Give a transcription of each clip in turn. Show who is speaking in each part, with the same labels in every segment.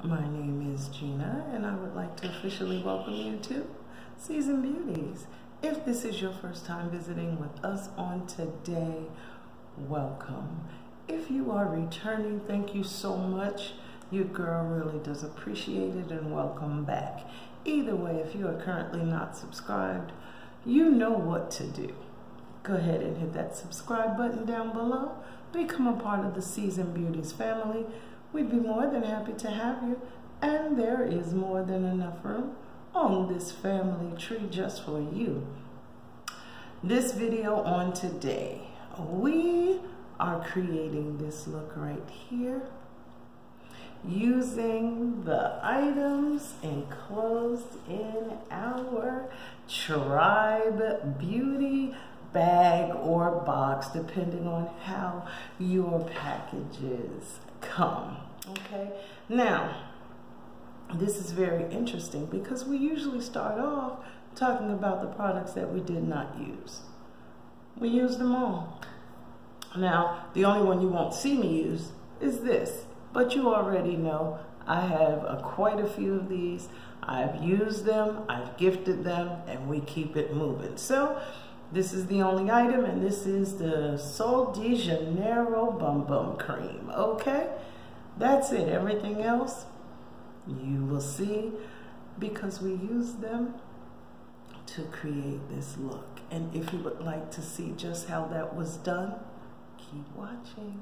Speaker 1: My name is Gina, and I would like to officially welcome you to Season Beauties. If this is your first time visiting with us on today, welcome. If you are returning, thank you so much. Your girl really does appreciate it, and welcome back. Either way, if you are currently not subscribed, you know what to do. Go ahead and hit that subscribe button down below. Become a part of the Season Beauties family. We'd be more than happy to have you, and there is more than enough room on this family tree just for you. This video on today, we are creating this look right here using the items enclosed in our Tribe Beauty bag or box, depending on how your packages come. Okay, now this is very interesting because we usually start off talking about the products that we did not use. We used them all. Now the only one you won't see me use is this, but you already know I have quite a few of these. I've used them, I've gifted them, and we keep it moving. So this is the only item, and this is the Sol de Janeiro Bum Bum Cream, okay? That's it. Everything else, you will see, because we use them to create this look. And if you would like to see just how that was done, keep watching.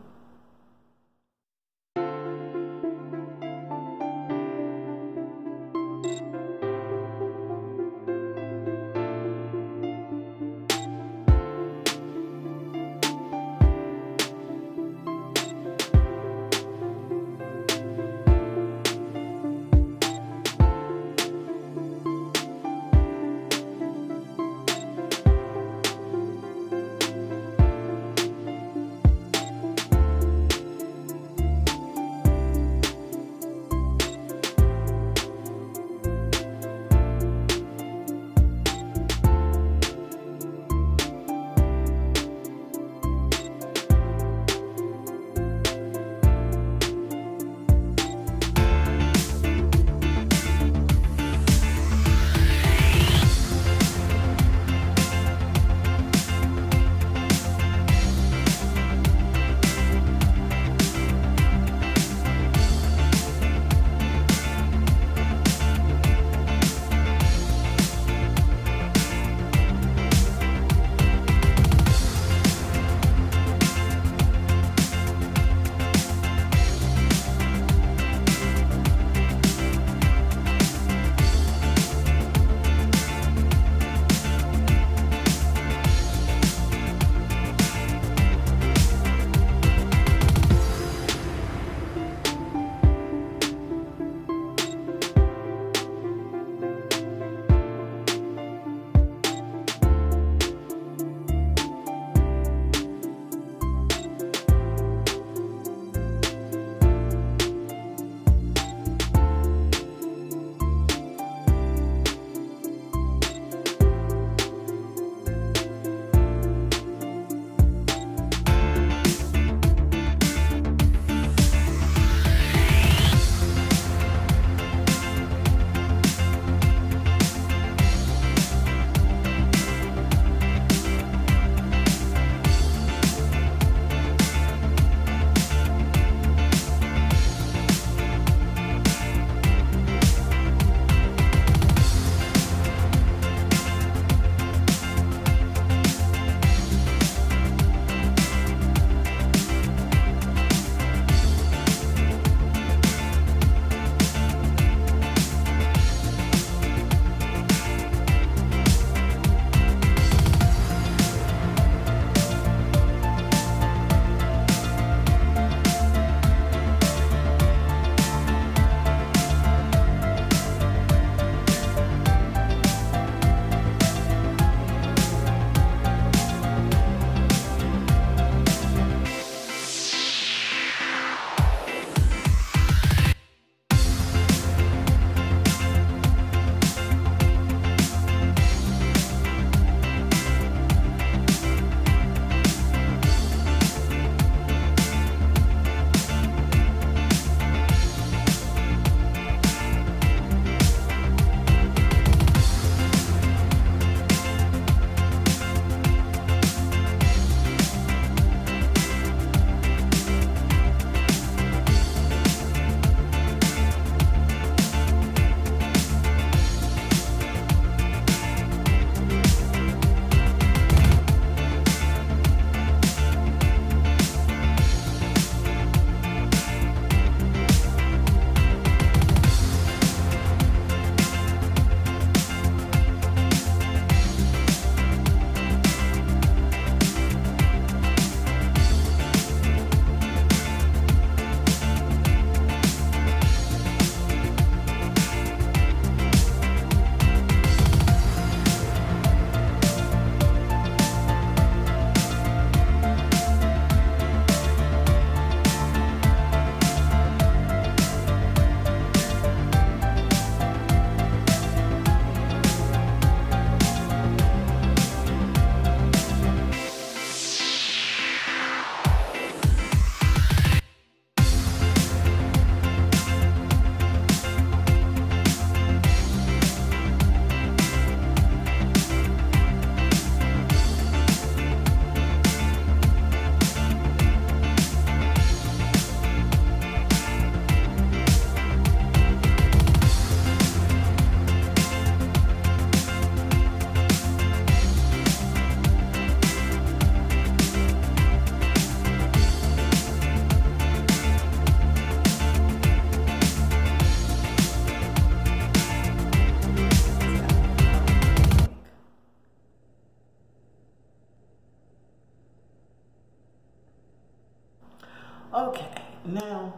Speaker 1: Now,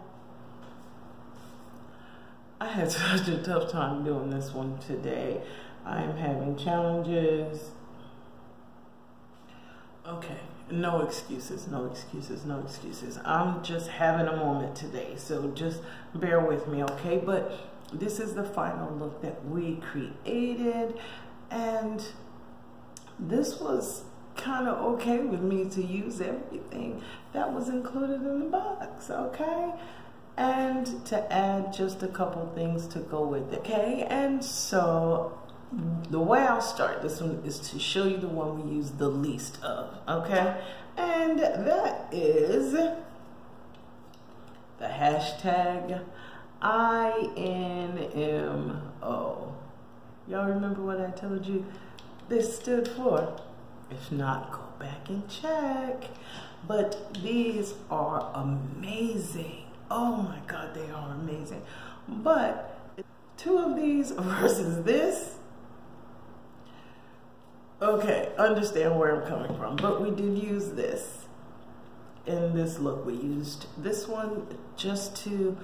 Speaker 1: I had such a tough time doing this one today. I am having challenges. Okay, no excuses, no excuses, no excuses. I'm just having a moment today, so just bear with me, okay? But this is the final look that we created, and this was kind of okay with me to use everything that was included in the box, okay? And to add just a couple things to go with it, okay? And so the way I'll start this one is to show you the one we use the least of, okay? And that is the hashtag INMO. Y'all remember what I told you this stood for? If not, go back and check. But these are amazing. Oh my God, they are amazing. But 2 of these versus this, okay, understand where I'm coming from. But we did use this in this look. We used this one just to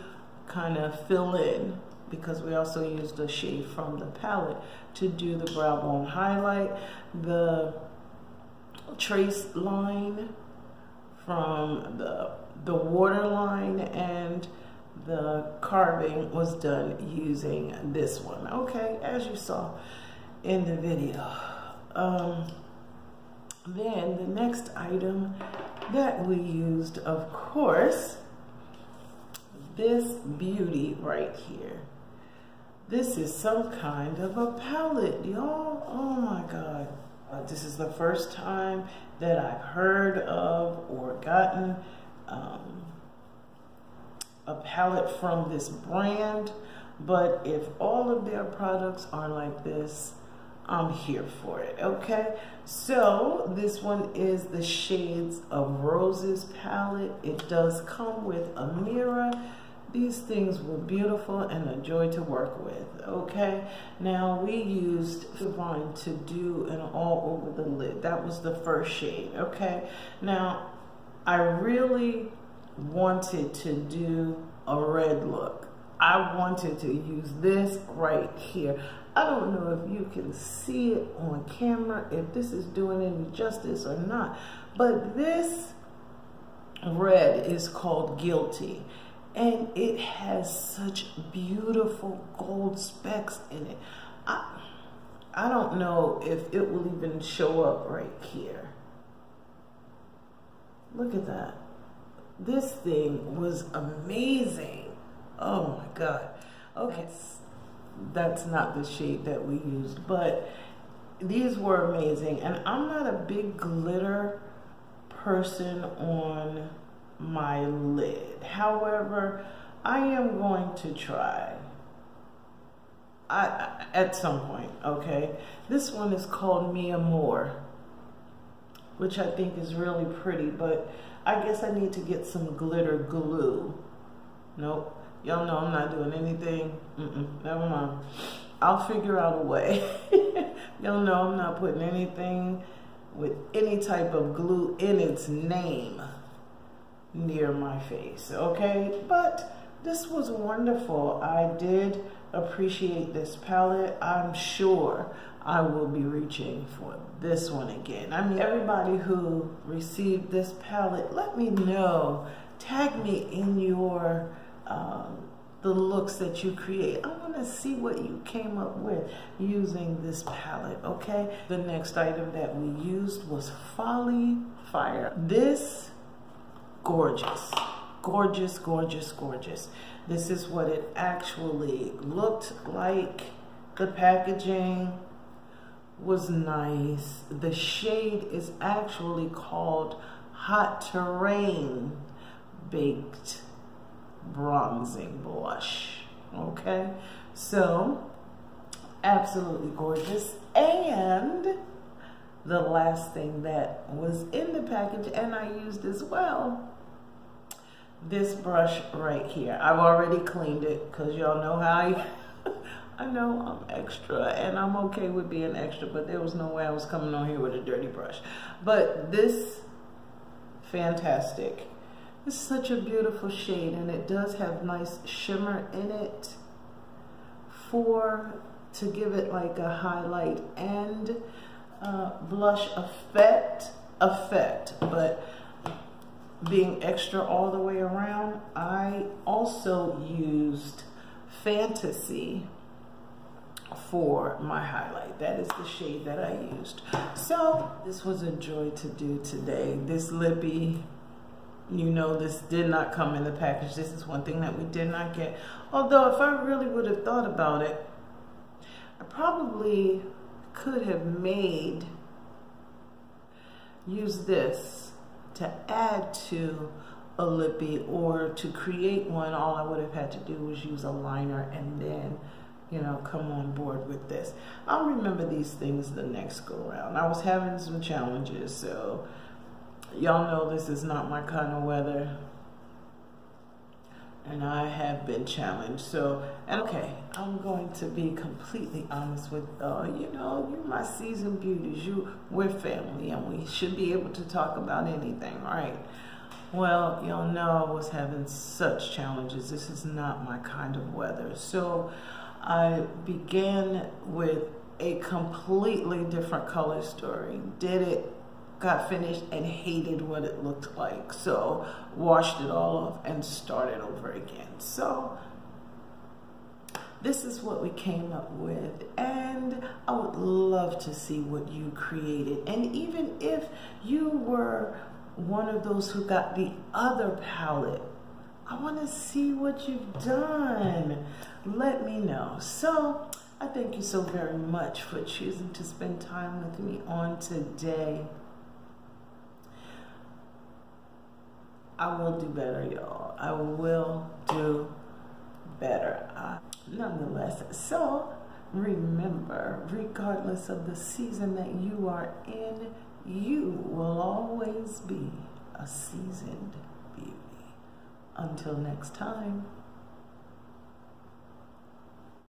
Speaker 1: kind of fill in, because we also used a shade from the palette to do the brow bone highlight. The trace line from the waterline and the carving was done using this one, okay, as you saw in the video. Then the next item that we used, of course, this beauty right here. This is some kind of a palette, y'all. Oh my God. This is the first time that I've heard of or gotten a palette from this brand, but if all of their products are like this, I'm here for it, okay? So this one is the Shades of Roses palette. It does come with a mirror. These things were beautiful and a joy to work with, okay? Now, we used Divine to do an all over the lid. That was the first shade, okay? Now, I really wanted to do a red look. I wanted to use this right here. I don't know if you can see it on camera, if this is doing any justice or not, but this red is called Guilty. And it has such beautiful gold specks in it. I don't know if it will even show up right here. Look at that. This thing was amazing. Oh my God. Okay, that's not the shade that we used, but these were amazing. And I'm not a big glitter person on my lid. However, I am going to try at some point, okay? This one is called Mi Amor, which I think is really pretty, but I guess I need to get some glitter glue. Nope, y'all know I'm not doing anything. Never mind. I'll figure out a way. Y'all know I'm not putting anything with any type of glue in its name near my face, okay? But this was wonderful. I did appreciate this palette. I'm sure I will be reaching for this one again. I mean, everybody who received this palette, let me know. Tag me in your the looks that you create. I want to see what you came up with using this palette, okay? The next item that we used was Folly Fire. This gorgeous, gorgeous, gorgeous, gorgeous. This is what it actually looked like. The packaging was nice. The shade is actually called Hot Terrain Baked Bronzing Blush, okay? So, absolutely gorgeous. And the last thing that was in the package, and I used as well, this brush right here. I've already cleaned it because y'all know how I know I'm extra and I'm okay with being extra, but there was no way I was coming on here with a dirty brush. But this, fantastic. It's such a beautiful shade, and it does have nice shimmer in it to give it like a highlight and blush effect, but being extra all the way around, I also used Fantasy for my highlight. That is the shade that I used. So this was a joy to do today. This lippy, you know, this did not come in the package. This is one thing that we did not get. Although if I really would have thought about it, I probably could have used this to add to a lippy, or to create one. All I would have had to do was use a liner and then, you know, come on board with this. I'll remember these things the next go round. I was having some challenges, so y'all know this is not my kind of weather, and I have been challenged. So, and okay, I'm going to be completely honest with you know, you're my seasoned beauties. We're family, and we should be able to talk about anything, right? Well, y'all know I was having such challenges. This is not my kind of weather. So I began with a completely different color story. Did it, got finished, and hated what it looked like. So washed it all off and started over again. So this is what we came up with, and I would love to see what you created. And even if you were one of those who got the other palette, I want to see what you've done. Let me know. So I thank you so very much for choosing to spend time with me on today. I will do better, y'all. I will do better. Nonetheless, so remember, regardless of the season that you are in, you will always be a seasoned beauty. Until next time.